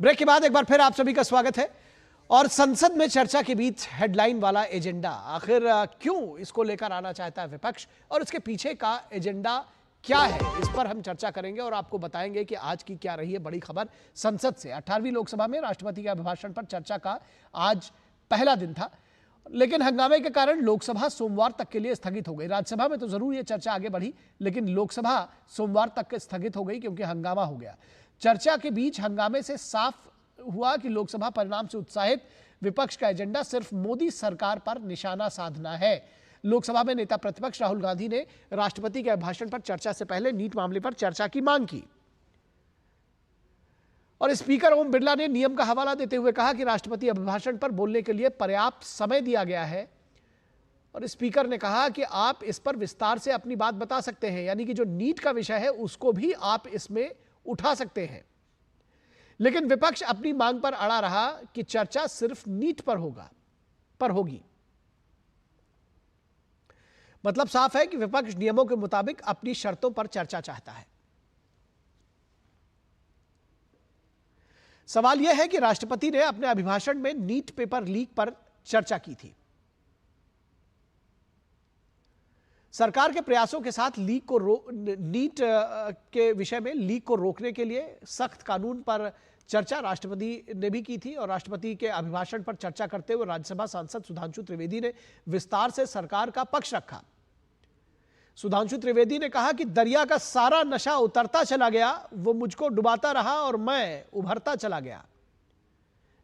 Break के बाद एक बार फिर आप सभी का स्वागत है। और संसद में चर्चा के बीच हेडलाइन वाला एजेंडा, आखिर क्यों इसको लेकर आना चाहता है विपक्ष और इसके पीछे का एजेंडा क्या है, इस पर हम चर्चा करेंगे और आपको बताएंगे कि आज की क्या रही है बड़ी खबर संसद से। 18वीं लोकसभा में राष्ट्रपति के अभिभाषण पर चर्चा का आज पहला दिन था, लेकिन हंगामे के कारण लोकसभा सोमवार तक के लिए स्थगित हो गई। राज्यसभा में तो जरूर ये चर्चा आगे बढ़ी, लेकिन लोकसभा सोमवार तक स्थगित हो गई क्योंकि हंगामा हो गया। चर्चा के बीच हंगामे से साफ हुआ कि लोकसभा परिणाम से उत्साहित विपक्ष का एजेंडा सिर्फ मोदी सरकार पर निशाना साधना है। लोकसभा में नेता प्रतिपक्ष राहुल गांधी ने राष्ट्रपति के अभिभाषण पर चर्चा से पहले नीट मामले पर चर्चा की मांग की और स्पीकर ओम बिरला ने नियम का हवाला देते हुए कहा कि राष्ट्रपति अभिभाषण पर बोलने के लिए पर्याप्त समय दिया गया है और स्पीकर ने कहा कि आप इस पर विस्तार से अपनी बात बता सकते हैं, यानी कि जो नीट का विषय है उसको भी आप इसमें उठा सकते हैं। लेकिन विपक्ष अपनी मांग पर अड़ा रहा कि चर्चा सिर्फ नीट पर होगी। मतलब साफ है कि विपक्ष नियमों के मुताबिक अपनी शर्तों पर चर्चा चाहता है। सवाल यह है कि राष्ट्रपति ने अपने अभिभाषण में नीट पेपर लीक पर चर्चा की थी। सरकार के प्रयासों के साथ नीट के विषय में लीक को रोकने के लिए सख्त कानून पर चर्चा राष्ट्रपति ने भी की थी और राष्ट्रपति के अभिभाषण पर चर्चा करते हुए राज्यसभा सांसद सुधांशु त्रिवेदी ने विस्तार से सरकार का पक्ष रखा। सुधांशु त्रिवेदी ने कहा कि दरिया का सारा नशा उतरता चला गया, वो मुझको डुबाता रहा और मैं उभरता चला गया।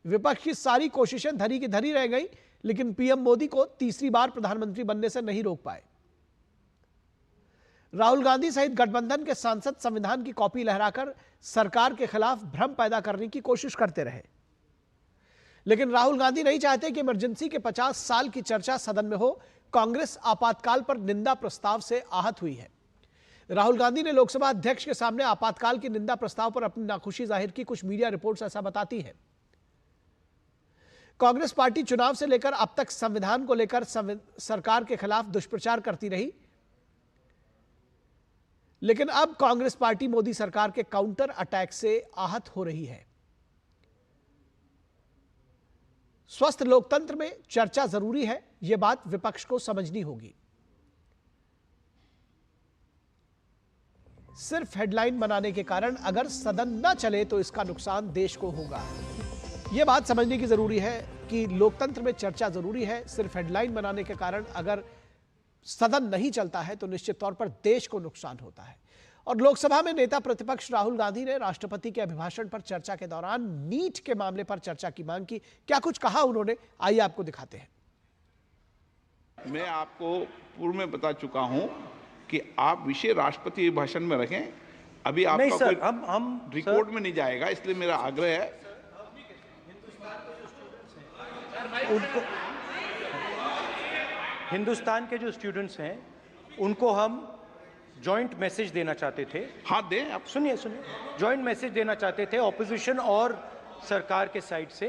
विपक्ष की सारी कोशिशें धरी की धरी रह गई, लेकिन पीएम मोदी को तीसरी बार प्रधानमंत्री बनने से नहीं रोक पाए। राहुल गांधी सहित गठबंधन के सांसद संविधान की कॉपी लहराकर सरकार के खिलाफ भ्रम पैदा करने की कोशिश करते रहे, लेकिन राहुल गांधी नहीं चाहते कि इमरजेंसी के 50 साल की चर्चा सदन में हो। कांग्रेस आपातकाल पर निंदा प्रस्ताव से आहत हुई है। राहुल गांधी ने लोकसभा अध्यक्ष के सामने आपातकाल की निंदा प्रस्ताव पर अपनी नाखुशी जाहिर की। कुछ मीडिया रिपोर्ट्स ऐसा बताती हैं। कांग्रेस पार्टी चुनाव से लेकर अब तक संविधान को लेकर सरकार के खिलाफ दुष्प्रचार करती रही, लेकिन अब कांग्रेस पार्टी मोदी सरकार के काउंटर अटैक से आहत हो रही है। स्वस्थ लोकतंत्र में चर्चा जरूरी है, यह बात विपक्ष को समझनी होगी। सिर्फ हेडलाइन बनाने के कारण अगर सदन न चले तो इसका नुकसान देश को होगा। यह बात समझने की जरूरी है कि लोकतंत्र में चर्चा जरूरी है। सिर्फ हेडलाइन बनाने के कारण अगर सदन नहीं चलता है तो निश्चित तौर पर देश को नुकसान होता है। और लोकसभा में नेता प्रतिपक्ष राहुल गांधी ने राष्ट्रपति के अभिभाषण पर चर्चा के दौरान नीट के मामले पर चर्चा की मांग की। क्या कुछ कहा उन्होंने, आइए आपको दिखाते हैं। मैं आपको पूर्व में बता चुका हूं कि आप विषय राष्ट्रपति अभिभाषण में रखें। अभी आपका नहीं सर, कोई हम रिकॉर्ड में नहीं जाएगा, इसलिए मेरा आग्रह है उनको, हिंदुस्तान के जो स्टूडेंट्स हैं उनको हम जॉइंट मैसेज देना चाहते थे। हाँ दें आप। सुनिए, जॉइंट मैसेज देना चाहते थे ऑपोजिशन और सरकार के साइड से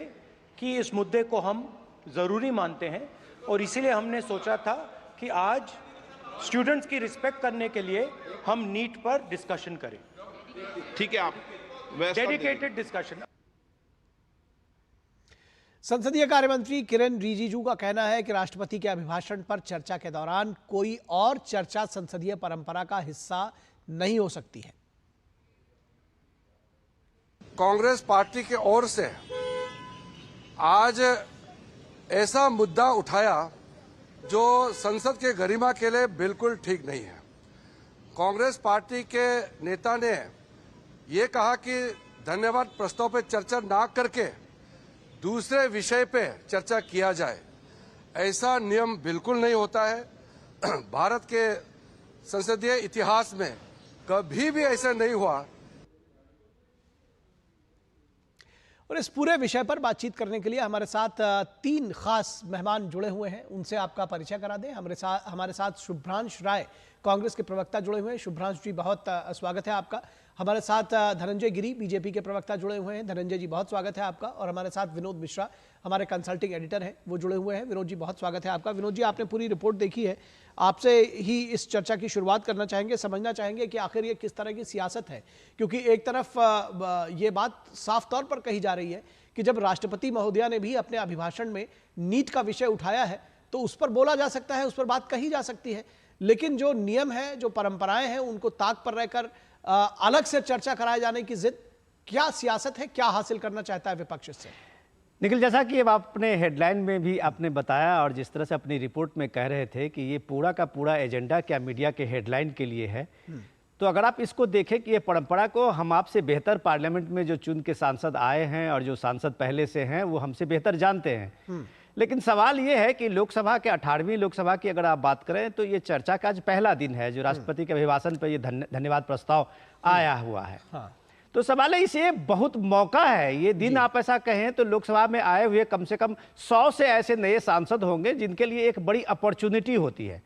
कि इस मुद्दे को हम ज़रूरी मानते हैं और इसीलिए हमने सोचा था कि आज स्टूडेंट्स की रिस्पेक्ट करने के लिए हम नीट पर डिस्कशन करें। ठीक है, आप डेडिकेटेड डिस्कशन। संसदीय कार्यमंत्री किरेन रिजिजू का कहना है कि राष्ट्रपति के अभिभाषण पर चर्चा के दौरान कोई और चर्चा संसदीय परंपरा का हिस्सा नहीं हो सकती है। कांग्रेस पार्टी की ओर से आज ऐसा मुद्दा उठाया जो संसद के गरिमा के लिए बिल्कुल ठीक नहीं है। कांग्रेस पार्टी के नेता ने ये कहा कि धन्यवाद प्रस्ताव पर चर्चा ना करके दूसरे विषय पे चर्चा किया जाए। ऐसा नियम बिल्कुल नहीं होता है। भारत के संसदीय इतिहास में कभी भी ऐसा नहीं हुआ। और इस पूरे विषय पर बातचीत करने के लिए हमारे साथ 3 खास मेहमान जुड़े हुए हैं, उनसे आपका परिचय करा दें। हमारे साथ शुभ्रांश राय, कांग्रेस के प्रवक्ता जुड़े हुए हैं। शुभ्रांश जी, बहुत स्वागत है आपका। हमारे साथ धनंजय गिरी बीजेपी के प्रवक्ता जुड़े हुए हैं। धनंजय जी बहुत स्वागत है आपका। और हमारे साथ विनोद मिश्रा हमारे कंसल्टिंग एडिटर हैं, वो जुड़े हुए हैं। विनोद जी बहुत स्वागत है आपका। विनोद जी, आपने पूरी रिपोर्ट देखी है, आपसे ही इस चर्चा की शुरुआत करना चाहेंगे, समझना चाहेंगे कि आखिर ये किस तरह की सियासत है। क्योंकि एक तरफ ये बात साफ तौर पर कही जा रही है कि जब राष्ट्रपति महोदया ने भी अपने अभिभाषण में नीट का विषय उठाया है तो उस पर बोला जा सकता है, उस पर बात कही जा सकती है, लेकिन जो नियम है, जो परंपराएं हैं, उनको ताक पर रहकर अलग से चर्चा कराए जाने की जिद, क्या सियासत है, क्या हासिल करना चाहता है विपक्ष इससे? निखिल, जैसा कि अब आपने हेडलाइन में भी आपने बताया और जिस तरह से अपनी रिपोर्ट में कह रहे थे कि ये पूरा का पूरा एजेंडा क्या मीडिया के हेडलाइन के लिए है, तो अगर आप इसको देखें कि ये परंपरा को हम आपसे बेहतर पार्लियामेंट में जो चुन के सांसद आए हैं और जो सांसद पहले से हैं वो हमसे बेहतर जानते हैं। लेकिन सवाल ये है कि लोकसभा के 18वीं लोकसभा की अगर आप बात करें तो ये चर्चा का आज पहला दिन है जो राष्ट्रपति के अभिभाषण पर ये धन्यवाद प्रस्ताव आया हुआ है। तो सवाल है, इसे बहुत मौका है ये दिन, आप ऐसा कहें तो लोकसभा में आए हुए कम से कम 100 से ऐसे नए सांसद होंगे जिनके लिए एक बड़ी अपॉर्चुनिटी होती है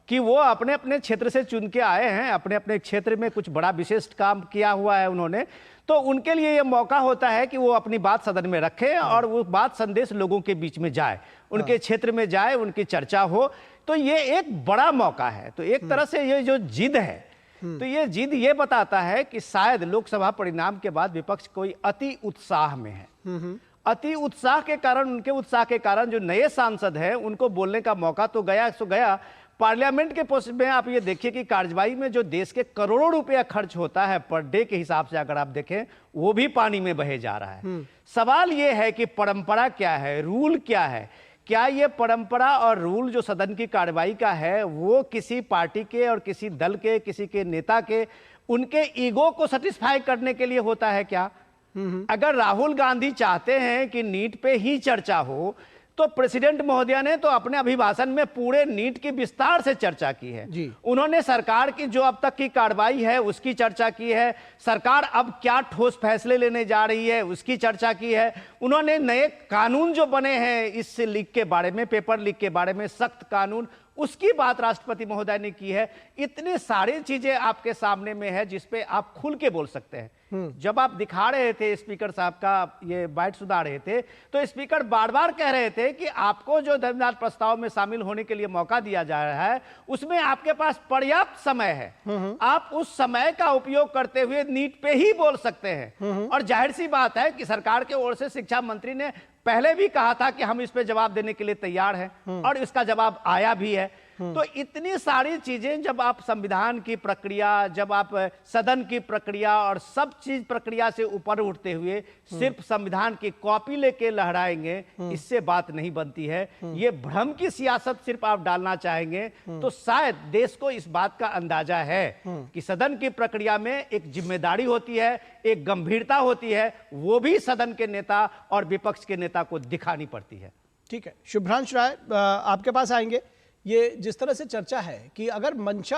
कि वो अपने अपने क्षेत्र से चुन के आए हैं, अपने अपने क्षेत्र में कुछ बड़ा विशिष्ट काम किया हुआ है उन्होंने, तो उनके लिए ये मौका होता है कि वो अपनी बात सदन में रखें और वो बात संदेश लोगों के बीच में जाए, उनके क्षेत्र में जाए, उनकी चर्चा हो। तो ये एक बड़ा मौका है। तो एक तरह से ये जो जिद है, तो ये जिद ये बताता है कि शायद लोकसभा परिणाम के बाद विपक्ष कोई अति उत्साह में है। अति उत्साह के कारण, उनके उत्साह के कारण जो नए सांसद हैं उनको बोलने का मौका तो गया सो गया। पार्लियामेंट के पोस्ट में आप ये देखिए कि कार्यवाही में जो देश के करोड़ों रुपया खर्च होता है पर डे के हिसाब से अगर आप देखें, वो भी पानी में बहे जा रहा है। सवाल ये है कि परंपरा क्या है, रूल क्या है, क्या ये परंपरा और रूल जो सदन की कार्रवाई का है वो किसी पार्टी के और किसी दल के, किसी के नेता के, उनके ईगो को सेटिस्फाई करने के लिए होता है क्या? अगर राहुल गांधी चाहते हैं कि नीट पे ही चर्चा हो तो प्रेसिडेंट महोदया ने तो अपने अभिभाषण में पूरे नीट की विस्तार से चर्चा की है। उन्होंने सरकार की जो अब तक की कार्रवाई है उसकी चर्चा की है, सरकार अब क्या ठोस फैसले लेने जा रही है उसकी चर्चा की है। उन्होंने नए कानून जो बने हैं इस लीक के बारे में, पेपर लीक के बारे में, सख्त कानून, उसकी बात राष्ट्रपति महोदय ने की है। इतनी सारी चीजें आपके सामने में है जिसपे आप खुल के बोल सकते हैं। जब आप दिखा रहे थे स्पीकर साहब का ये बाइट सुधार रहे थे तो स्पीकर बार बार कह रहे थे कि आपको जो धन्यवाद प्रस्ताव में शामिल होने के लिए मौका दिया जा रहा है उसमें आपके पास पर्याप्त समय है, आप उस समय का उपयोग करते हुए नीट पे ही बोल सकते हैं। और जाहिर सी बात है कि सरकार के ओर से शिक्षा मंत्री ने पहले भी कहा था कि हम इस पे जवाब देने के लिए तैयार हैं और इसका जवाब आया भी है। तो इतनी सारी चीजें जब आप संविधान की प्रक्रिया, जब आप सदन की प्रक्रिया और सब चीज प्रक्रिया से ऊपर उठते हुए सिर्फ संविधान की कॉपी लेके लहराएंगे, इससे बात नहीं बनती है। ये भ्रम की सियासत सिर्फ आप डालना चाहेंगे तो शायद देश को इस बात का अंदाजा है कि सदन की प्रक्रिया में एक जिम्मेदारी होती है, एक गंभीरता होती है, वो भी सदन के नेता और विपक्ष के नेता को दिखानी पड़ती है। ठीक है, शुभ्रांश राय आपके पास आएंगे। ये जिस तरह से चर्चा है कि अगर मंशा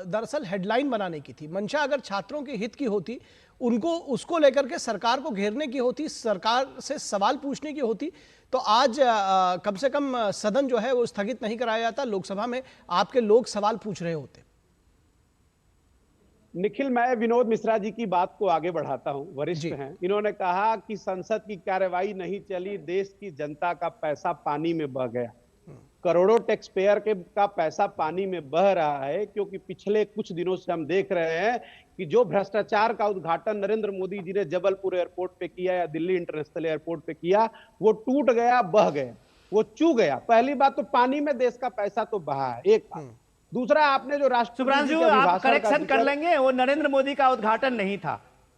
दरअसल हेडलाइन बनाने की थी, मंशा अगर छात्रों के हित की होती, उनको उसको लेकर के सरकार को घेरने की होती, सरकार से सवाल पूछने की होती, तो आज कम से कम सदन जो है वो स्थगित नहीं कराया जाता, लोकसभा में आपके लोग सवाल पूछ रहे होते। निखिल, मैं विनोद मिश्रा जी की बात को आगे बढ़ाता हूं, वरिष्ठ हैं। इन्होंने कहा कि संसद की कार्यवाही नहीं चली, देश की जनता का पैसा पानी में बह गया। करोड़ों टैक्स पेयर का पैसा पानी में बह रहा है, क्योंकि पिछले कुछ दिनों से हम देख रहे हैं कि जो भ्रष्टाचार का उद्घाटन नरेंद्र मोदी जी ने जबलपुर एयरपोर्ट पे किया या दिल्ली इंटरनेशनल एयरपोर्ट पे किया, वो टूट गया, बह गया, वो चू गया। पहली बात तो पानी में देश का पैसा तो बहा है, एक बात। दूसरा, आपने जो राष्ट्रपति आप करेक्शन कर लेंगे, वो नरेंद्र मोदी का उद्घाटन नहीं था।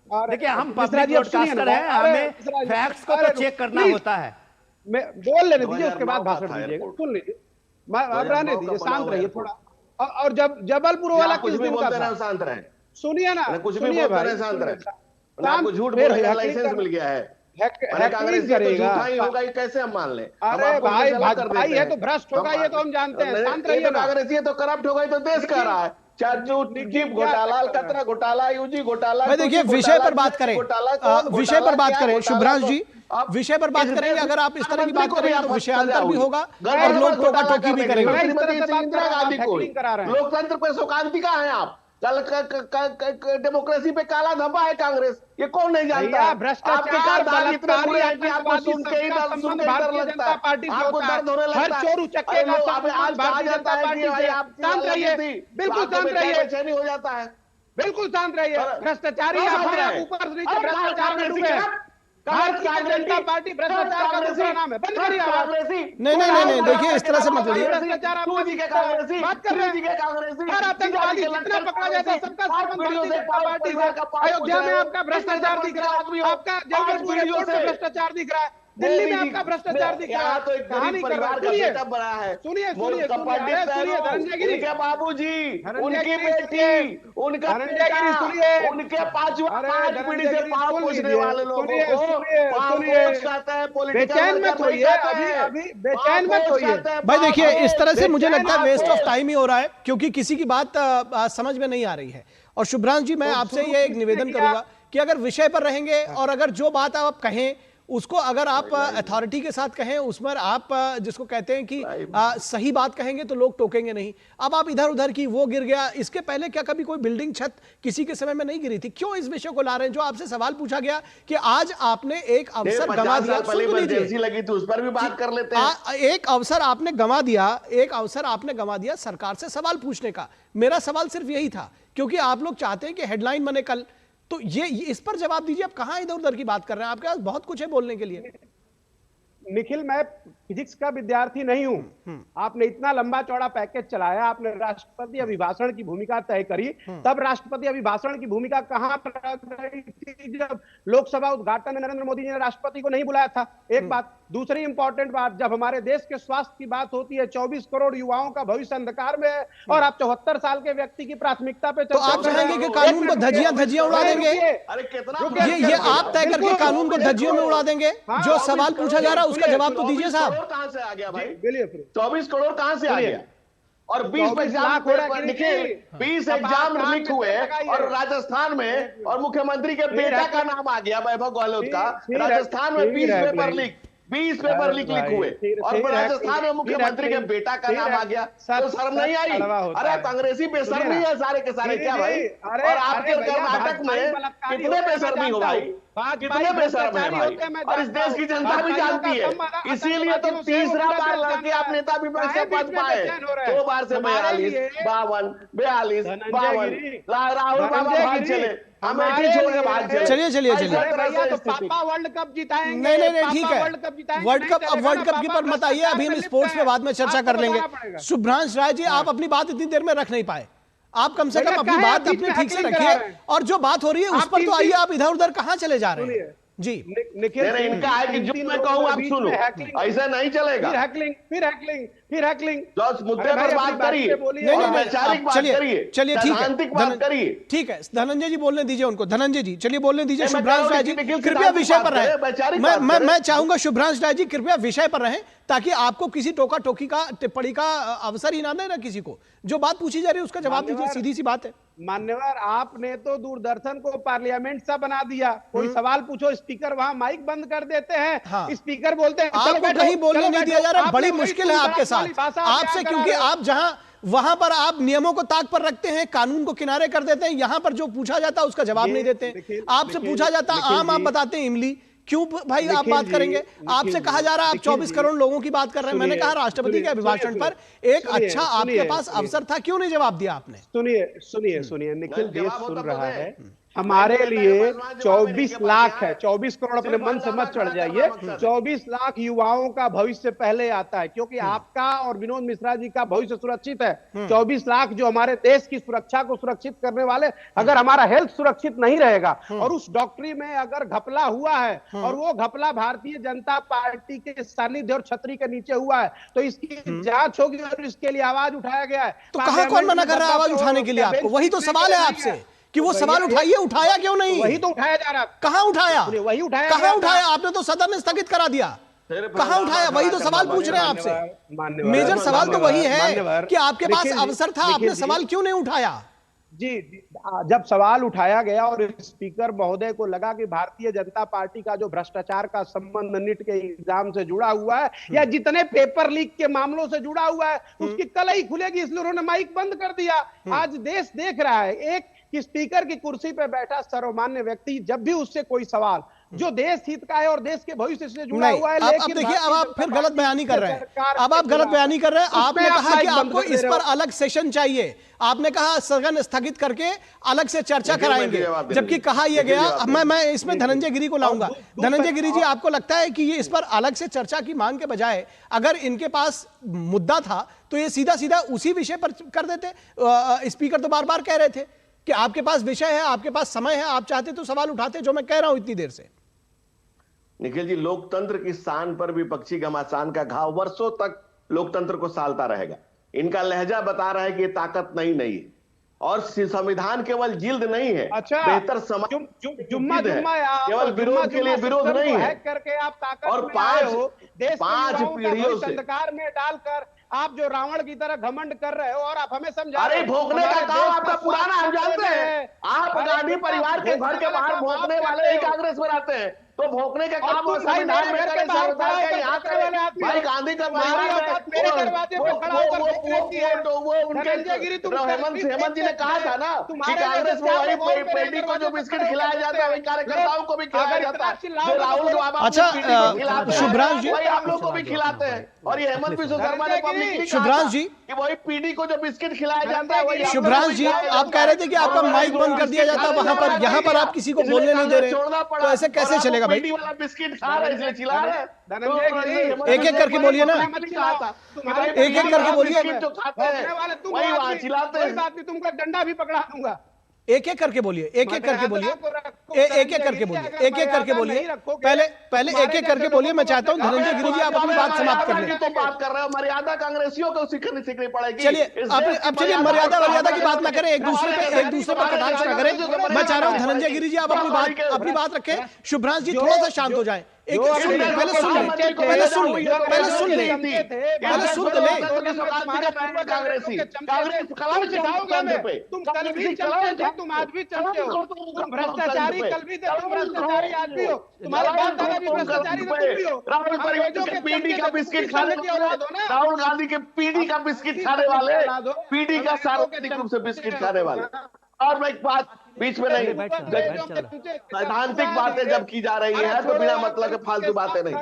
देखिए, हम पब्लिक ब्रॉडकास्टर हैं, हमें फैक्ट्स को तो चेक करना होता है। मैं बोल लेने दीजिए, उसके बाद भाषण दीजिएगा, सुन लीजिए, अब रहने दीजिए, शांत रहिए थोड़ा। और जब जबलपुर वाला किस दिन का था, शांत रहे, सुनिए ना, कुछ भी सुनिए बोलते रहे, शांत रहे। आपको झूठ बोलने का लाइसेंस मिल गया है, कांग्रेस करेगा, झूठा ही होगा, कैसे हम मान लें? अरे भाई, भाई है तो भ्रष्ट होगा, ये तो हम जानते हैं, शांत रहिए। कांग्रेस ये तो करप्ट होगा, तो देश कह रहा है, घोटाला, कतरा घोटाला, यूजी घोटाला। देखिए, विषय पर बात करें, विषय पर बात करें शुभ्रांश जी, विषय पर बात करेंगे। अगर आप इस तरह की बात करेंगे तो विषयांतर भी होगा और लोग टोका टोकी भी करेंगे। इंदिरा गांधी को लोकतंत्र पे शोकांतिका है आप। डेमोक्रेसी पे काला धब्बा है कांग्रेस, ये कौन नहीं जानता है? आपके कारदान इतने बुरे हैं कि आपको सुन के ही डर लगता है, आपको दर्द होने लगता है। आज कहा जाता है कि भाई आप बिल्कुल शांत रहिए, बेचैनी हो जाता है। बिल्कुल शांत रहिए, भ्रष्टाचारी ऊपर से नीचे भ्रष्टाचार में डूबे हैं। भारतीय जनता पार्टी भ्रष्टाचार का दूसरा नाम है। बंद करिए आवाज। नहीं, देखिए इस तरह से मत बोलिए। बात कर रहे हैं, हर आतंकवादी जितना पकड़ा जाता है सबका संबंध भारतीय जनता पार्टी से। अयोध्या में आपका भ्रष्टाचार दिख रहा है, आपका जबलपुर एयरपोर्ट में भ्रष्टाचार दिख रहा है, दिल्ली में आपका भ्रष्टाचार दिख रहा है। तो एक गरीब परिवार का बेटा बना है। सुनिए धनंजय गिरी के बाबूजी, उनकी बेटी, उनका उनके पांच पीढ़ी से पाँव पूछने वाले लोगों को बेचैन मत होइए, अभी बेचैन मत होइए भाई। देखिए इस तरह से मुझे लगता है वेस्ट ऑफ टाइम ही हो रहा है, क्योंकि किसी की बात समझ में नहीं आ रही है। और शुभ्रांश जी, मैं आपसे ये एक निवेदन करूंगा कि अगर विषय पर रहेंगे और अगर जो बात आप कहें उसको अगर आप अथॉरिटी के साथ कहें, उसमें आप जिसको कहते हैं कि सही बात कहेंगे तो लोग टोकेंगे नहीं। अब आप इधर उधर की वो गिर गया, इसके पहले क्या कभी कोई बिल्डिंग छत किसी के समय में नहीं गिरी थी? क्यों इस विषय को ला रहे हैं? जो आपसे सवाल पूछा गया कि आज आपने एक अवसर गंवा दिया, लगी थी उस पर भी बात कर लेते हैं। एक अवसर आपने गंवा दिया, एक अवसर आपने गंवा दिया सरकार से सवाल पूछने का। मेरा सवाल सिर्फ यही था, क्योंकि आप लोग चाहते हैं कि हेडलाइन बने कल, तो ये इस पर जवाब दीजिए। आप कहां इधर उधर की बात कर रहे हैं? आपके पास बहुत कुछ है बोलने के लिए। निखिल, मैं फिजिक्स का विद्यार्थी नहीं हूं। आपने इतना लंबा चौड़ा पैकेज चलाया, आपने राष्ट्रपति अभिभाषण की भूमिका तय करी, तब राष्ट्रपति अभिभाषण की भूमिका कहां पर रही थी जब लोकसभा उद्घाटन में नरेंद्र मोदी जी ने राष्ट्रपति को नहीं बुलाया था? एक बात। दूसरी इंपॉर्टेंट बात, जब हमारे देश के स्वास्थ्य की बात होती है, 24 करोड़ युवाओं का भविष्य अंधकार में है और आप 74 साल के व्यक्ति की प्राथमिकता पे तो आप चाहेंगे कि कानून को धज्जियां उड़ा देंगे? अरे कितना ये आप तय करके कानून को धज्जियों में उड़ा देंगे? जो सवाल पूछा जा रहा है उसका जवाब तो दीजिए साहब। कहां से आ गया भाई? 24 करोड़ कहां से आ गया? और 20 एग्जाम लीक हुए और राजस्थान में, और मुख्यमंत्री के बेटा का नाम आ गया वैभव गहलोत का। राजस्थान में 20 पेपर लीक हुए और राजस्थान में मुख्यमंत्री के बेटा का नाम आ गया, तो शर्म नहीं आई? अरे कांग्रेसी बेशर्मी है सारे के सारे क्या भाई? और आपके कर्नाटक में कितने बेशर्मी हो भाई, कितने बेशर्म है भाई, और इस देश की जनता भी जानती है। इसीलिए तो तीसरा बार लड़के आप नेता विपक्ष से पद पाए, 2 बार से 42, 52, राहुल बाबा भाग चले, अमेठी छोड़ के भाग चले। चलिए तो पापा वर्ल्ड कप जिताएंगे। नहीं ठीक है, वर्ल्ड कप अब वर्ल्ड कप की पर मत आइए, अभी हम स्पोर्ट्स पे बाद में चर्चा कर लेंगे। शुभ्रांश राय जी, आप अपनी बात इतनी देर में रख नहीं पाए। आप कम से कम अपनी बात अपनी ठीक से रखिए, और जो बात हो रही है उस पर तो आइए। आप इधर उधर कहां चले जा रहे हैं जी? निखिल, इनका है कि जो मैं कहूं आप सुनो, ऐसा नहीं चलेगा। फिर हैकलिंग जो मुद्दे पर बात करिए, वैचारिक बात करिए, चलिए सैद्धांतिक बात करिए। ठीक है, धनंजय जी बोलने दीजिए उनको। धनंजय जी चलिए बोलने दीजिए। शुभ्रांश राय जी कृपया विषय पर रहें। मैं चाहूंगा शुभ्रांश राय जी कृपया विषय पर रहें, ताकि आपको किसी टोका टोकी का टिप्पणी का अवसर ही ना देना किसी को। जो बात पूछी जा रही है उसका जवाब दीजिए, सीधी सी बात है। मान्यवर, आपने तो दूरदर्शन को पार्लियामेंट सा बना दिया। कोई सवाल पूछो, स्पीकर वहां माइक बंद कर देते हैं। हाँ। स्पीकर बोलते हैं आपको कहीं बोलने नहीं दिया जा रहा। बड़ी मुश्किल है आपके साथ आपसे, क्योंकि आप जहां वहां पर आप नियमों को ताक पर रखते हैं, कानून को किनारे कर देते हैं। यहां पर जो पूछा जाता है उसका जवाब नहीं देते। आपसे पूछा जाता आम, आप बताते हैं इमली। क्यों भाई आप बात करेंगे? आपसे कहा जा रहा है आप 24 करोड़ लोगों की बात कर रहे हैं। मैंने कहा राष्ट्रपति के अभिभाषण पर एक अच्छा आपके पास अवसर था, क्यों नहीं जवाब दिया आपने? सुनिए निखिल, देश सुन रहा है। हमारे लिए 24 लाख है, 24 करोड़ अपने मन से मत चढ़ जाइए। 24 लाख युवाओं का भविष्य पहले आता है, क्योंकि आपका और विनोद मिश्रा जी का भविष्य सुरक्षित है। 24 लाख जो हमारे देश की सुरक्षा को सुरक्षित करने वाले, अगर हमारा हेल्थ सुरक्षित नहीं रहेगा और उस डॉक्टरी में अगर घपला हुआ है और वो घपला भारतीय जनता पार्टी के सानिध्य और छतरी के नीचे हुआ है, तो इसकी जांच होगी और इसके लिए आवाज उठाया गया है। तो कहां कौन मना कर रहा है आवाज उठाने के लिए आपको? वही तो सवाल है आपसे कि वो सवाल उठाइए, उठाया क्यों नहीं? वही तो उठाया जा रहा है। कहां उठाया? वही उठाया, कहां उठाया? आपने तो सदन में स्थगित करा दिया। कहां उठाया? वही तो सवाल पूछ रहे हैं आपसे। मेजर सवाल तो वही है कि आपके पास अवसर था, आपने सवाल क्यों नहीं उठाया? जी, जब सवाल उठाया गया और स्पीकर महोदय को लगा कि भारतीय जनता पार्टी का जो भ्रष्टाचार का संबंध नीट के एग्जाम से जुड़ा हुआ है या जितने पेपर लीक के मामलों से जुड़ा हुआ है उसकी कल ही खुलेगी, इसलिए उन्होंने माइक बंद कर दिया। आज देश देख रहा है एक कि स्पीकर की कुर्सी पर बैठा सर्वमान्य व्यक्ति जब भी उससे कोई सवाल जो देश हित का है और देश के भविष्य से जुड़ा हुआ है, अब देखिए, अब आप फिर गलत बयानी कर रहे हैं। अब आप गलत बयानी कर रहे हैं। आपने कहा कि आपको इस पर अलग सेशन चाहिए, आपने कहा सदन स्थगित करके अलग से चर्चा कराएंगे, जबकि कहा यह गया, मैं इसमें धनंजय गिरी को लाऊंगा। धनंजय गिरी जी, आपको लगता है कि ये इस पर अलग से चर्चा की मांग के बजाय अगर इनके पास मुद्दा था तो ये सीधा सीधा उसी विषय पर कर देते? स्पीकर तो बार बार कह रहे थे कि आपके पास विषय है, आपके पास समय है, आप चाहते तो सवाल उठाते, जो मैं कह रहा हूं इतनी देर से। निखिल जी, लोकतंत्र की शान पर विपक्षी घमासान का घाव वर्षों तक लोकतंत्र को सालता रहेगा। इनका लहजा बता रहा है कि ये ताकत नहीं है और संविधान केवल जिल्द नहीं है, अच्छा, बेहतर समाज जुम्मा केवल विरोध के लिए विरोध नहीं है करके आप ताकत और पांच पीढ़ियों से अंधकार में डालकर आप जो रावण की तरह घमंड कर रहे हो और आप हमें समझा रहे अरे भोंकने का काम आपका पुराना, हम जानते हैं। आप गांधी परिवार के घर के बाहर भोंकने वाले ही कांग्रेस में रहते हैं, तो भोंकने का काम और संविधान में करें, संविधान का यहाँ करें। भाई गांधी का परिवार हेमंत जी ने कहा था ना कि कांग्रेस में वही पेटी को जो बिस्किट खिलाया जाता है वही कार्यकर्ताओं को भी खिलाया जाता है, जो राहुल बाबा अच्छा, शुभ्रांश जी, वही आप लोग को भी खिलाते हैं। और ये हेमंत विश्व शर्मा ने पब्लिकली शुभ्रांश जी कि वही पीडी को जो बिस्किट खिलाया जाता है वही। शुभ्रांश जी, आप कह रहे थे कि आपका माइक बंद कर दिया जाता है वहां पर, यहाँ पर आप किसी को बोलने नहीं दे रहे, तो ऐसे कैसे चलेगा भाई? वाला बिस्किट खा रहे इसलिए चिल्ला रहे। एक एक करके बोलिए ना, एक एक करके बोलिए, जो खाते हैं वही वहां चिल्लाते हैं। तुमको डंडा भी पकड़ा दूंगा। एक एक करके बोलिए, एक एक करके बोलिए, एक एक करके बोलिए, एक एक करके बोलिए, पहले एक एक करके बोलिए। मैं चाहता हूँ धनंजय गिरी जी आप अपनी बात समाप्त कर लें। तो बात कर रहे हो, मर्यादा कांग्रेसियों को सीखनी पड़ेगी। चलिए अब चलिए, मर्यादा की बात ना करें, एक दूसरे पर कटाक्ष ना करें। मैं चाह रहा हूँ धनंजय गिरी जी आप अपनी बात रखें, शुभ्रांश जी थोड़ा सा शांत हो जाए। एक सुन ले, पहले सुन ले, पहले सुन ले, पहले सुन ले, पहले सुन तो ले। तुम कल भी चलते थे, तुम आज भी चलते हो, तुम भ्रष्टाचारी कल भी थे, तुम भ्रष्टाचारी आज भी हो, तुम्हारे बाप दादा भी भ्रष्टाचारी तुम भी हो। राहुल परिवार के पीढ़ी का बिस्किट खाने वाले, राहुल गांधी के पीढ़ी का बिस्किट खाने वाले, पीढ़ी का सार्वजनिक रूप से बिस्किट खाने वाले। और मैं एक बात बीच में नहीं, सैद्धांतिक बातें जब की जा रही है तो बिना मतलब के फालतू बातें नहीं।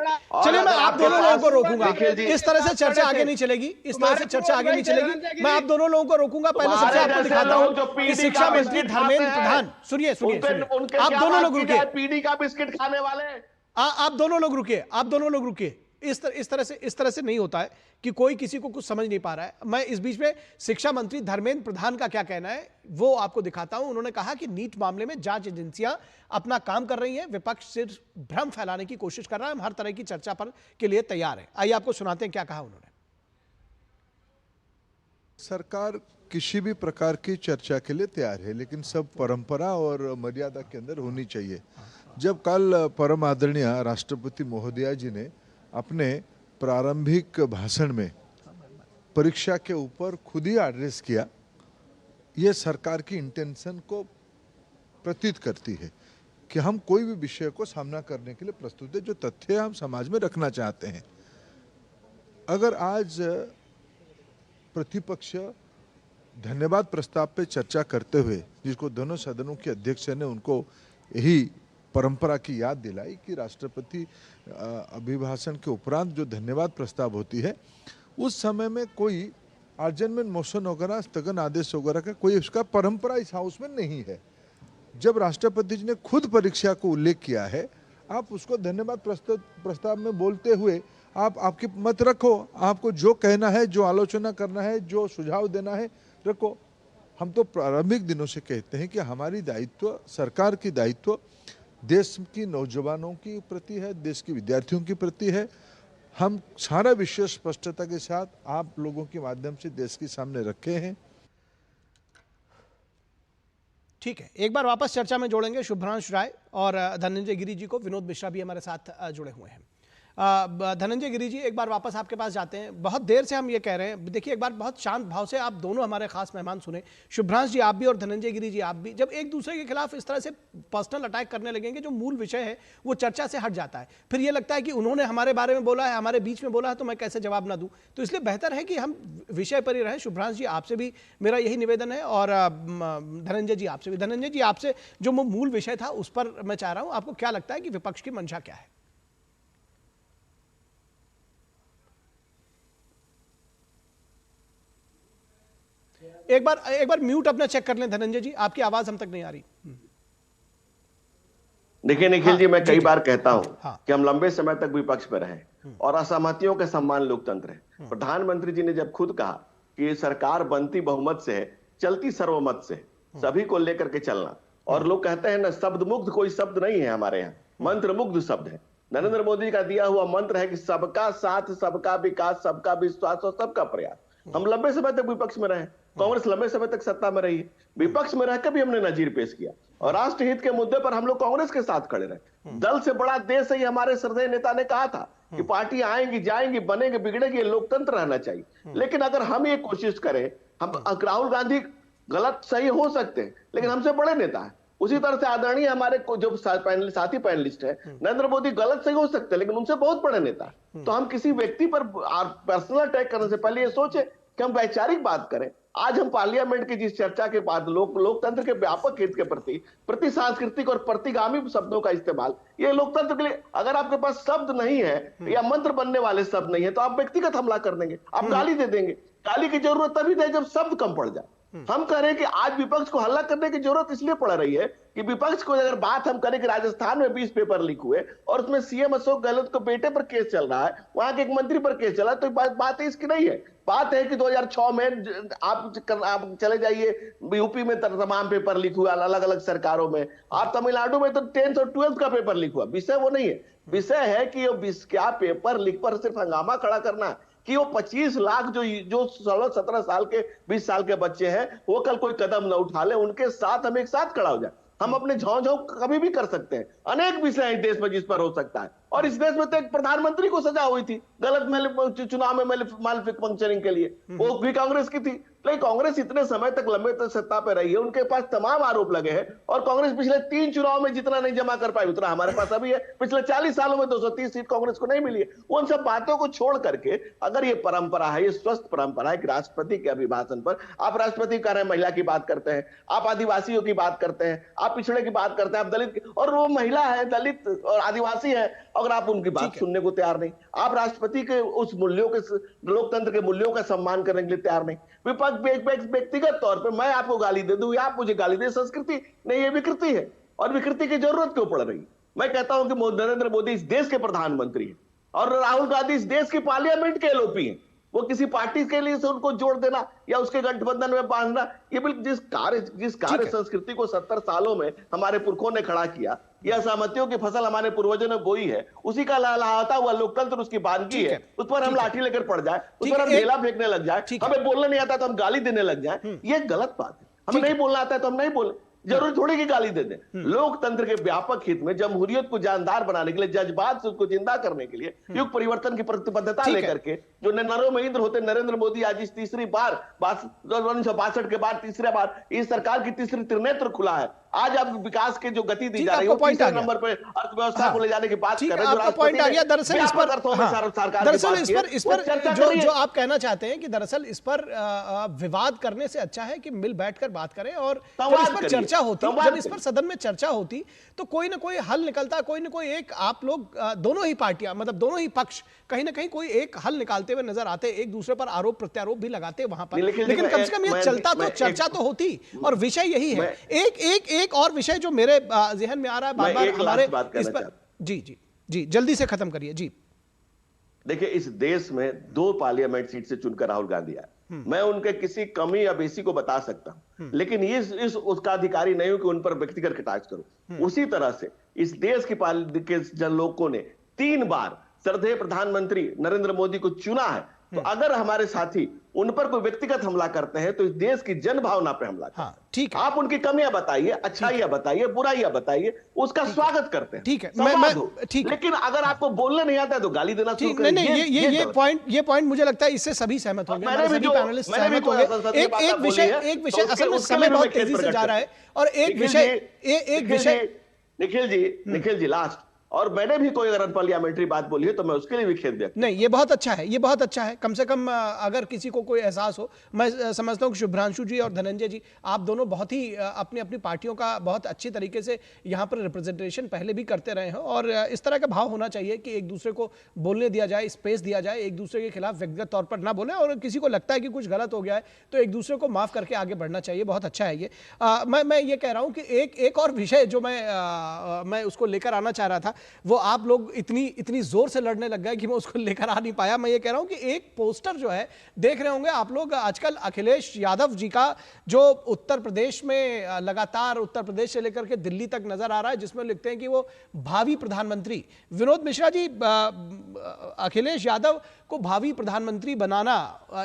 चलिए मैं आप दोनों लोगों को रोकूंगा, इस तरह से चर्चा आगे नहीं चलेगी, इस तरह से चर्चा आगे नहीं चलेगी। मैं आप दोनों लोगों को रोकूंगा। पहले सबसे आपको दिखाता हूं कि शिक्षा मंत्री धर्मेंद्र प्रधान, सुनिए, आप दोनों लोग रुकिए, पीढ़ी का बिस्किट खाने वाले, आप दोनों लोग रुकिए, आप दोनों लोग रुकिए। इस तरह से नहीं होता है कि कोई किसी को कुछ समझ नहीं पा रहा है। मैं इस बीच में शिक्षा मंत्री धर्मेंद्र प्रधान का क्या कहना है वो आपको दिखाता हूं। उन्होंने कहा कि नीट मामले में जांच एजेंसियां अपना काम कर रही हैं, विपक्ष सिर्फ भ्रम फैलाने की कोशिश कर रहा है, हम हर तरह की चर्चा पर के लिए तैयार है। आइए आपको सुनाते हैं क्या कहा उन्होंने। सरकार किसी भी प्रकार की चर्चा के लिए तैयार है, लेकिन सब परंपरा और मर्यादा के अंदर होनी चाहिए। जब कल परम आदरणीय राष्ट्रपति महोदया जी ने अपने प्रारंभिक भाषण में परीक्षा के ऊपर खुद ही एड्रेस किया, ये सरकार की इंटेंशन को प्रतीत करती है कि हम कोई भी विषय को सामना करने के लिए प्रस्तुत है, जो तथ्य हम समाज में रखना चाहते हैं। अगर आज प्रतिपक्ष धन्यवाद प्रस्ताव पे चर्चा करते हुए, जिसको दोनों सदनों के अध्यक्ष ने उनको यही परंपरा की याद दिलाई कि राष्ट्रपति अभिभाषण के उपरांत जो धन्यवाद प्रस्ताव होती है, उस समय में कोई आर्जनमेंट मोशन वगैरह, स्थगन आदेश वगैरह का कोई उसका परंपरा इस हाउस में नहीं है। जब राष्ट्रपति जी ने खुद परीक्षा को उल्लेख किया है, आप उसको धन्यवाद प्रस्ताव में बोलते हुए आप आपकी मत रखो, आपको जो कहना है, जो आलोचना करना है, जो सुझाव देना है रखो। हम तो प्रारंभिक दिनों से कहते हैं कि हमारी दायित्व, सरकार की दायित्व देश की नौजवानों की प्रति है, देश के विद्यार्थियों की प्रति है। हम सारा विषय स्पष्टता के साथ आप लोगों के माध्यम से देश के सामने रखे हैं। ठीक है, एक बार वापस चर्चा में जोड़ेंगे शुभ्रांश राय और धनंजय गिरी जी को। विनोद मिश्रा भी हमारे साथ जुड़े हुए हैं। धनंजय गिरि जी, एक बार वापस आपके पास जाते हैं। बहुत देर से हम ये कह रहे हैं, देखिए एक बार बहुत शांत भाव से आप दोनों हमारे खास मेहमान सुने, शुभ्रांश जी आप भी और धनंजय गिरि जी आप भी, जब एक दूसरे के खिलाफ इस तरह से पर्सनल अटैक करने लगेंगे, जो मूल विषय है वो चर्चा से हट जाता है। फिर ये लगता है कि उन्होंने हमारे बारे में बोला है, हमारे बीच में बोला है, तो मैं कैसे जवाब ना दूं। तो इसलिए बेहतर है कि हम विषय पर ही रहें। शुभ्रांश जी आपसे भी मेरा यही निवेदन है, और धनंजय जी आपसे भी। धनंजय जी आपसे जो मूल विषय था उस पर मैं चाह रहा हूं, आपको क्या लगता है कि विपक्ष की मंशा क्या है? एक बार म्यूट अपना चेक कर लें धनंजय जी, आपकी आवाज हम तक नहीं आ रही। देखिए निखिल जी, मैं कई बार कहता हूं हाँ। कि हम लंबे समय तक विपक्ष में रहे और असहमतियों के सम्मान लोकतंत्र है। प्रधानमंत्री जी ने जब खुद कहा कि ये सरकार बनती बहुमत से है, चलती सर्वमत से, सभी को लेकर के चलना, और लोग कहते हैं ना, शब्द मुग्ध कोई शब्द नहीं है हमारे यहाँ, मंत्र मुग्ध शब्द है। नरेंद्र मोदी का दिया हुआ मंत्र है कि सबका साथ, सबका विकास, सबका विश्वास और सबका प्रयास। हम लंबे समय तक विपक्ष में रहे, कांग्रेस लंबे समय तक सत्ता में रही है, विपक्ष में रहकर भी हमने नजीर पेश किया और राष्ट्र हित के मुद्दे पर हम लोग कांग्रेस के साथ खड़े रहे। दल से बड़ा देश है, ये हमारे श्रद्धेय नेता ने कहा था कि पार्टी आएंगी जाएंगी, बनेंगे बिगड़ेगी, ये लोकतंत्र रहना चाहिए। लेकिन अगर हम ये कोशिश करें, हम राहुल गांधी गलत सही हो सकते हैं लेकिन हमसे बड़े नेता है, उसी तरह से आदरणीय हमारे जो साथी पैनलिस्ट है नरेंद्र मोदी गलत सही हो सकते हैं लेकिन उनसे बहुत बड़े नेता है। तो हम किसी व्यक्ति पर पर्सनल अटैक करने से पहले ये सोचे कि हम वैचारिक बात करें। आज हम पार्लियामेंट की जिस चर्चा के बाद लोकतंत्र के व्यापक हित के प्रति सांस्कृतिक और प्रतिगामी शब्दों का इस्तेमाल, ये लोकतंत्र के लिए, अगर आपके पास शब्द नहीं है या मंत्र बनने वाले शब्द नहीं है तो आप व्यक्तिगत हमला कर देंगे, आप गाली दे देंगे। गाली की जरूरत तभी है जब शब्द कम पड़ जाए। हम कह रहे हैं कि आज विपक्ष को हल्ला करने की जरूरत इसलिए पड़ रही है कि विपक्ष को अगर बात हम करें कि राजस्थान में 20 पेपर लीक हुए और उसमें सीएम अशोक गहलोत के बेटे पर केस चल रहा है, वहां के एक मंत्री पर केस चला, तो बात इसकी नहीं है। बात है कि 2006 में आप चले जाइए, यूपी में तमाम पेपर लीक हुआ अलग अलग सरकारों में, आप तमिलनाडु में तो 10th और 12th का पेपर लीक हुआ। विषय वो नहीं है, विषय है कि क्या पेपर लीक पर सिर्फ हंगामा खड़ा करना है कि वो 25 लाख जो 16-17 साल के 20 साल के बच्चे हैं वो कल कोई कदम न उठा ले, उनके साथ हम एक साथ खड़ा हो जाए। हम अपने झाँव कभी भी कर सकते हैं, अनेक विषय हैं देश में जिस पर हो सकता है। और इस देश में तो एक प्रधानमंत्री को सजा हुई थी गलत चुनाव में मालिक फंक्शनिंग के लिए, वो भी कांग्रेस की थी। लेकिन कांग्रेस इतने समय तक लंबे तक सत्ता पे रही है, उनके पास तमाम आरोप लगे हैं और कांग्रेस पिछले 3 चुनाव में जितना नहीं जमा कर पाई उतना हमारे पास अभी है। पिछले 40 सालों में 230 सीट कांग्रेस को नहीं मिली है। उन सब बातों को छोड़ करके अगर ये परंपरा है, ये स्वस्थ परंपरा है कि राष्ट्रपति के अभिभाषण पर आप राष्ट्रपति कह रहे हैं, महिला की बात करते हैं, आप आदिवासियों की बात करते हैं, आप पिछड़े की बात करते हैं, आप दलित, और वो महिला है, दलित और आदिवासी है, अगर आप उनकी बात सुनने को तैयार नहीं, आप राष्ट्रपति के उस मूल्यों के, लोकतंत्र के मूल्यों का सम्मान करने के लिए तैयार नहीं। विपक्ष व्यक्तिगत तौर पे मैं आपको गाली दे दूं या आप मुझे गाली दे, संस्कृति नहीं, ये विकृति है और विकृति की जरूरत क्यों पड़ रही? मैं कहता हूं कि नरेंद्र मोदी इस देश के प्रधानमंत्री हैं और राहुल गांधी इस देश की पार्लियामेंट के एलओपी हैं। वो किसी पार्टी के लिए से उनको जोड़ देना या उसके गठबंधन में बांधना, ये बिल्कुल जिस कार्य संस्कृति को 70 सालों में हमारे पुरखों ने खड़ा किया, यह सहमतियों की फसल हमारे पूर्वजों ने बोई है, उसी का लहलहाता हुआ लोकतंत्र उसकी बानगी है, उस पर हम लाठी लेकर पड़ जाए, उस पर हम ढेला फेंकने लग जाए, हमें बोलने नहीं आता तो हम गाली देने लग जाए, ये गलत बात है। हमें नहीं बोलना आता है तो हम नहीं बोले, जरूरी थोड़ी की गाली दे दें। लोकतंत्र के व्यापक हित में जमहूरियत को जानदार बनाने के लिए, जज्बात से उसको जिंदा करने के लिए, युग परिवर्तन की प्रतिबद्धता लेकर के जो नरों में इंद्र होते नरेंद्र मोदी आज इस तीसरी बार 1962 के बाद तीसरी बार इस सरकार की तीसरी त्रिनेत्र खुला है। आज आप विकास के जो गति दी जा रही है, तीसरे नंबर पर अर्थव्यवस्था को ले जाने की बात कर रहे हैं। आपका पॉइंट आ गया। दरअसल इस पर जो आप कहना चाहते हैं कि दरअसल इस पर विवाद करने से अच्छा है कि मिल बैठकर बात करें और जब इस पर चर्चा होती, जब इस पर सदन में चर्चा होती तो कोई ना कोई हल निकलता, कोई ना कोई एक, आप लोग दोनों ही पार्टियां, मतलब दोनों ही पक्ष कहीं ना कहीं कोई एक हल निकालते हुए नजर आते, एक दूसरे पर आरोप प्रत्यारोप भी लगाते वहां पर, लेकिन कम से कम ये चलता तो चर्चा तो होती। और विषय यही है। एक और विषय जो मेरे जहन में आ रहा है बार-बार हमारे इस पर, जी जल्दी से खत्म करिए। जी देखिए, इस देश में 2 पार्लियामेंट सीट से चुनकर राहुल गांधी आए, मैं उनके किसी कमी या बेसी को बता सकता हूं, लेकिन इस उसका अधिकारी नहीं हूं कि उन पर व्यक्तिगत कटाक्ष करूं। उसी तरह से इस देश के जन लोगों ने 3 बार श्रद्धेय प्रधानमंत्री नरेंद्र मोदी को चुना है तो अगर हमारे साथी उन पर कोई व्यक्तिगत हमला करते हैं तो इस देश की जन भावना पे हमला करते हैं। ठीक है, आप उनकी कमियां बताइए, अच्छाइयां बताइए, बुराइयां बताइए, उसका स्वागत करते हैं। ठीक है, संवाद हो। ठीक है। लेकिन अगर आपको बोलने नहीं आता है तो गाली देना शुरू ठीक, करें। नहीं ये पॉइंट मुझे लगता है इससे सभी सहमत होंगे, हमारे सभी पैनलिस्ट सहमत होंगे। एक विषय असल में समय बहुत तेजी से जा रहा है और एक विषय निखिल जी लास्ट, और मैंने भी कोई अगर अनपार्लियामेंट्री बात बोली है तो मैं उसके लिए भी खेद व्यक्त। नहीं, ये बहुत अच्छा है, ये बहुत अच्छा है। कम से कम अगर किसी को कोई एहसास हो, मैं समझता हूँ कि शुभ्रांशु जी और धनंजय जी, आप दोनों बहुत ही अपनी अपनी पार्टियों का बहुत अच्छी तरीके से यहाँ पर रिप्रेजेंटेशन पहले भी करते रहे हैं और इस तरह का भाव होना चाहिए कि एक दूसरे को बोलने दिया जाए, स्पेस दिया जाए, एक दूसरे के खिलाफ व्यक्तिगत तौर पर ना बोले, और किसी को लगता है कि कुछ गलत हो गया है तो एक दूसरे को माफ करके आगे बढ़ना चाहिए। बहुत अच्छा है ये। मैं ये कह रहा हूँ कि एक और विषय जो मैं उसको लेकर आना चाह रहा था, वो आप लोग इतनी जोर से लड़ने लग गए कि मैं उसको लेकर आ नहीं पाया। मैं ये कह रहा हूं कि एक पोस्टर जो है, देख रहे होंगे आप लोग आजकल अखिलेश यादव जी का, जो उत्तर प्रदेश में लगातार उत्तर प्रदेश से लेकर के दिल्ली तक नजर आ रहा है, जिसमें लिखते हैं कि वो भावी प्रधानमंत्री। विनोद मिश्रा जी, अखिलेश यादव को भावी प्रधानमंत्री बनाना,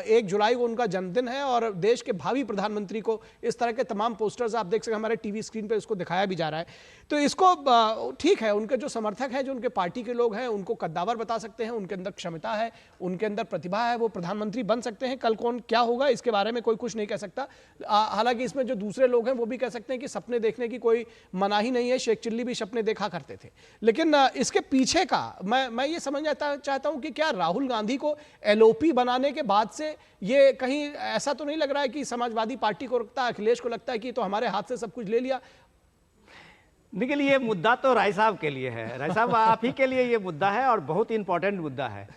1 जुलाई को उनका जन्मदिन है और देश के भावी प्रधानमंत्री को इस तरह के तमाम पोस्टर्स आप देख सकते हैं, हमारे टीवी स्क्रीन पे इसको दिखाया भी जा रहा है। तो इसको ठीक है, उनके जो समर्थक हैं, जो उनके पार्टी के लोग हैं, उनको कद्दावर बता सकते हैं, उनके अंदर क्षमता है, उनके अंदर प्रतिभा है, वो प्रधानमंत्री बन सकते हैं। कल कौन क्या होगा इसके बारे में कोई कुछ नहीं कह सकता। हालांकि इसमें जो दूसरे लोग हैं वो भी कह सकते हैं कि सपने देखने की कोई मनाही नहीं है, शेख चिल्ली भी सपने देखा करते थे। लेकिन इसके पीछे का मैं ये समझना चाहता हूं कि क्या राहुल गांधी को एलओपी बनाने के बाद से ये कहीं ऐसा तो नहीं लग रहा है कि समाजवादी पार्टी को लगता है, अखिलेश को लगता है कि तो हमारे हाथ से सब कुछ ले लिया? निखिल, ये मुद्दा तो राय साहब के लिए है, राय साहब आप ही के लिए ये मुद्दा है और बहुत इंपॉर्टेंट मुद्दा है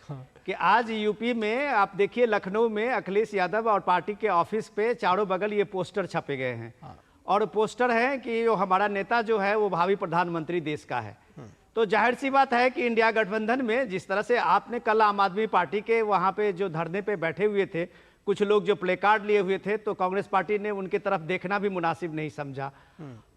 कि आज यूपी में आप देखिए, लखनऊ में अखिलेश यादव और पार्टी के ऑफिस पे चारों बगल ये पोस्टर छपे गए हैं और पोस्टर है कि जो हमारा नेता जो है वो भावी प्रधानमंत्री देश का है। तो जाहिर सी बात है कि इंडिया गठबंधन में जिस तरह से आपने कल आम आदमी पार्टी के वहां पे जो धरने पे बैठे हुए थे, कुछ लोग जो प्ले कार्ड लिए हुए थे, तो कांग्रेस पार्टी ने उनकी तरफ देखना भी मुनासिब नहीं समझा।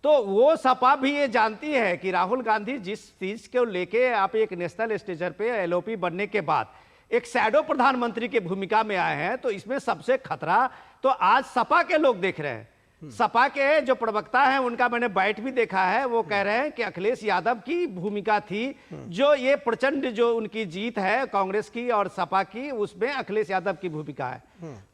तो वो सपा भी ये जानती है कि राहुल गांधी जिस चीज को लेके आप एक नेशनल स्टेजर पे एलओपी बनने के बाद एक शैडो प्रधानमंत्री की भूमिका में आए हैं, तो इसमें सबसे खतरा तो आज सपा के लोग देख रहे हैं। सपा के जो प्रवक्ता हैं उनका मैंने बाइट भी देखा है, वो कह रहे हैं कि अखिलेश यादव की भूमिका थी, जो ये प्रचंड जो उनकी जीत है कांग्रेस की और सपा की, उसमें अखिलेश यादव की भूमिका है।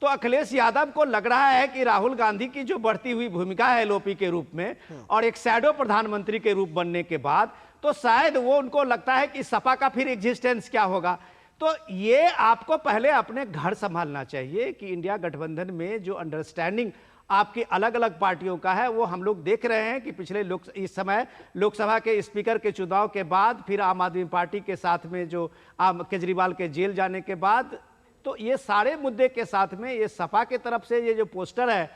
तो अखिलेश यादव को लग रहा है कि राहुल गांधी की जो बढ़ती हुई भूमिका है एलओपी के रूप में और एक शैडो प्रधानमंत्री के रूप बनने के बाद, तो शायद वो उनको लगता है कि सपा का फिर एग्जिस्टेंस क्या होगा। तो ये आपको पहले अपने घर संभालना चाहिए कि इंडिया गठबंधन में जो अंडरस्टैंडिंग आपकी अलग अलग पार्टियों का है, वो हम लोग देख रहे हैं कि पिछले इस समय लोकसभा के स्पीकर के चुनाव के बाद, फिर आम आदमी पार्टी के साथ में जो केजरीवाल के जेल जाने के बाद, तो ये सारे मुद्दे के साथ में ये सपा के तरफ से ये जो पोस्टर है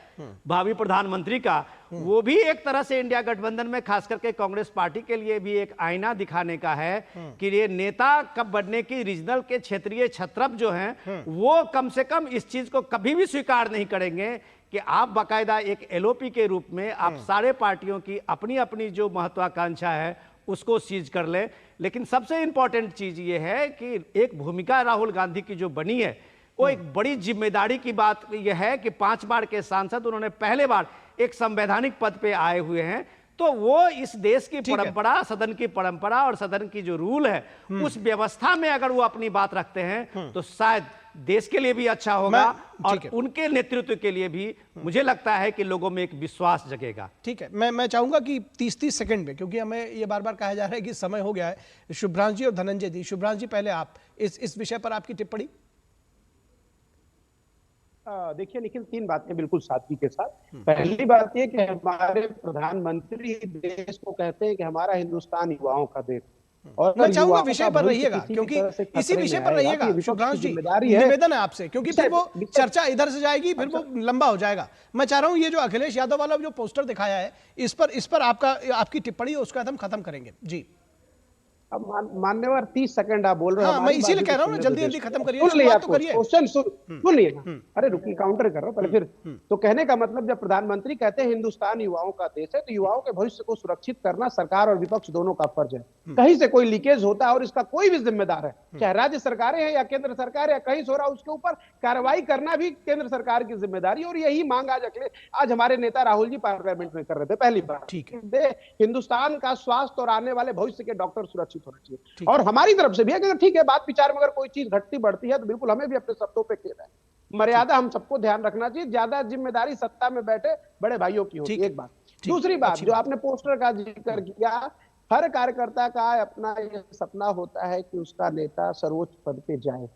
भावी प्रधानमंत्री का, वो भी एक तरह से इंडिया गठबंधन में खास करके कांग्रेस पार्टी के लिए भी एक आईना दिखाने का है कि ये नेता कब बनने की रीजनल के क्षेत्रीय छत्रप जो हैं वो कम से कम इस चीज को कभी भी स्वीकार नहीं करेंगे कि आप बाकायदा एक एलओपी के रूप में आप सारे पार्टियों की अपनी अपनी जो महत्वाकांक्षा है उसको सीज कर ले। लेकिन सबसे इंपॉर्टेंट चीज ये है कि एक भूमिका राहुल गांधी की जो बनी है, वो एक बड़ी जिम्मेदारी की बात यह है कि 5 बार के सांसद, उन्होंने पहले बार एक संवैधानिक पद पे आए हुए हैं। तो वो इस देश की परंपरा, सदन की परंपरा और सदन की जो रूल है उस व्यवस्था में अगर वो अपनी बात रखते हैं तो शायद देश के लिए भी अच्छा होगा और उनके नेतृत्व के लिए भी मुझे लगता है कि लोगों में एक विश्वास जगेगा। ठीक है, मैं चाहूंगा कि 30-30 सेकंड में, क्योंकि हमें ये बार बार कहा जा रहा है कि समय हो गया है, शुभ्रांश जी और धनंजय जी। शुभ्रांश जी, पहले आप इस विषय पर आपकी टिप्पणी। देखिए निखिल, 3 बातें बिल्कुल सादगी के साथ। पहली बात यह कि हमारे प्रधानमंत्री देश को कहते हैं कि हमारा हिंदुस्तान युवाओं का देश, और मैं चाहूंगा विषय पर रहिएगा, क्योंकि इसी विषय पर रहिएगा शुभ्रांश जी, निवेदन है आपसे, क्योंकि फिर वो चर्चा इधर से जाएगी, फिर वो लंबा हो जाएगा। मैं चाह रहा हूं ये जो अखिलेश यादव वाला जो पोस्टर दिखाया है, इस पर आपकी टिप्पणी, उसका हम खत्म करेंगे जी। अब मान्यवर 30 सेकंड आप बोल रहे हो, हाँ, मैं इसीलिए कह रहा हूँ ना, जल्दी जल्दी खत्म करिए, सुन लिया शुरुआत तो करिए। क्वेश्चन सुन लिए ना। अरे रुकिए, काउंटर कर रहा हूं पहले फिर। तो कहने का मतलब, जब प्रधानमंत्री कहते हैं हिंदुस्तान युवाओं का देश है, तो युवाओं के भविष्य को सुरक्षित करना सरकार और विपक्ष दोनों का फर्ज है। कहीं से कोई लीकेज होता है और इसका कोई भी जिम्मेदार है, चाहे राज्य सरकारें हैं या केंद्र सरकार या कहीं से हो रहा, उसके ऊपर कार्रवाई करना भी केंद्र सरकार की जिम्मेदारी। और यही मांग आज हमारे नेता राहुल जी पार्लियामेंट में कर रहे थे। पहली बात, ठीक है, हिंदुस्तान का स्वास्थ्य और आने वाले भविष्य के डॉक्टर सुरक्षित होना चाहिए। और हमारी तरफ से भी अगर ठीक है, बात विचार में अगर कोई चीज घटती बढ़ती है तो बिल्कुल हमें भी अपने शब्दों पे खेद है। मर्यादा हम सबको ध्यान रखना चाहिए। ज्यादा जिम्मेदारी सत्ता में बैठे बड़े भाइयों की होती है, एक बात। दूसरी बात, जो आपने पोस्टर का जिक्र किया, हर कार्यकर्ता का अपना ये सपना होता है कि उसका नेता सर्वोच्च पद पे जाए,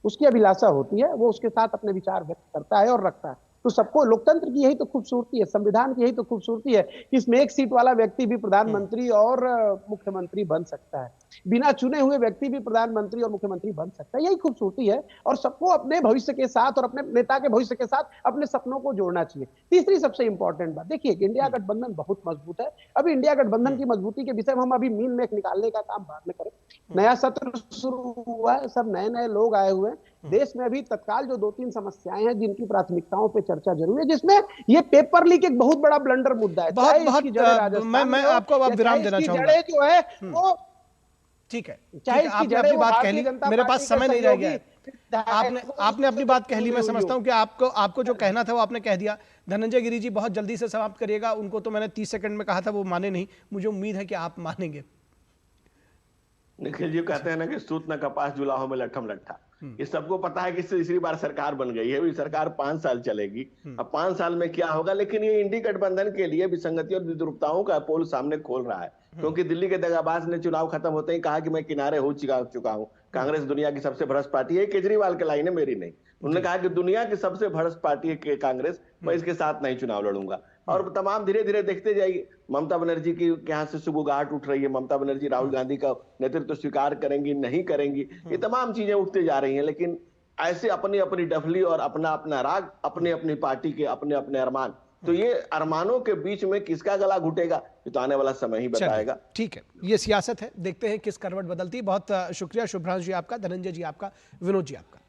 उसकी अभिलाषा होती है, वो उसके साथ अपने विचार व्यक्त करता है और रखता है। तो सबको, लोकतंत्र की यही तो खूबसूरती है, संविधान की यही तो खूबसूरती है कि इसमें एक सीट वाला व्यक्ति भी प्रधानमंत्री और मुख्यमंत्री बन सकता है, बिना चुने हुए व्यक्ति भी प्रधानमंत्री और मुख्यमंत्री बन सकता है। यही खूबसूरती है। और सबको अपने भविष्य के साथ और अपने नेता के भविष्य के साथ अपने सपनों को जोड़ना चाहिए। तीसरी सबसे इंपॉर्टेंट बात, देखिए इंडिया गठबंधन बहुत मजबूत है। अभी इंडिया गठबंधन की मजबूती के विषय में हम अभी मीन मेख निकालने का काम बाद में करें। नया सत्र शुरू हुआ है, सब नए नए लोग आए हुए हैं। देश में अभी तत्काल जो 2-3 समस्याएं हैं जिनकी प्राथमिकताओं पे चर्चा जरूरी है, जिसमें ये पेपर लीक एक बहुत बड़ा ब्लंडर मुद्दा है। बहुत मैं आपको अब विराम देना चाहूंगा। जो है वो ठीक है, चाहे आपने अपनी बात कह ली, मेरे पास समय नहीं रह गया है। आपने अपनी बात कह ली। मैं समझता हूं कि आपको जो कहना था वो आपने कह दिया। धनंजय गिरी जी, बहुत जल्दी से समाप्त करिएगा। उनको तो मैंने 30 सेकंड में कहा था, वो माने नहीं। मुझे उम्मीद है कि आप मानेंगे। निखिल जी कहते हैं ना कि सूत न कपास जुलाहो में लट्ठम लट्ठा। ये सबको पता है कि तीसरी बार सरकार बन गई है, सरकार 5 साल चलेगी। अब 5 साल में क्या होगा, लेकिन ये इंडी गठबंधन के लिए विसंगति और विद्रूपताओं का पोल सामने खोल रहा है। क्योंकि दिल्ली के दगाबाज ने चुनाव खत्म होते ही कहा कि मैं किनारे हो चुका हूं, कांग्रेस दुनिया की सबसे भ्रष्ट पार्टी है। केजरीवाल की लाइन है, मेरी नहीं। उन्होंने कहा कि दुनिया की सबसे भ्रष्ट पार्टी है कांग्रेस, मैं इसके साथ नहीं चुनाव लड़ूंगा। और तमाम धीरे धीरे देखते जाइए, ममता बनर्जी की यहाँ से सुगुगाहट उठ रही है। ममता बनर्जी राहुल गांधी का नेतृत्व स्वीकार करेंगी, नहीं करेंगी, ये तमाम चीजें उठते जा रही हैं। लेकिन ऐसे अपनी अपनी डफली और अपना अपना राग, अपनी अपनी पार्टी के अपने अपने अरमान, तो ये अरमानों के बीच में किसका गला घुटेगा, ये तो आने वाला समय ही बताएगा। ठीक है, ये सियासत है, देखते हैं किस करवट बदलती। बहुत शुक्रिया शुभ्रांशु जी आपका, धनंजय जी आपका, विनोद जी आपका।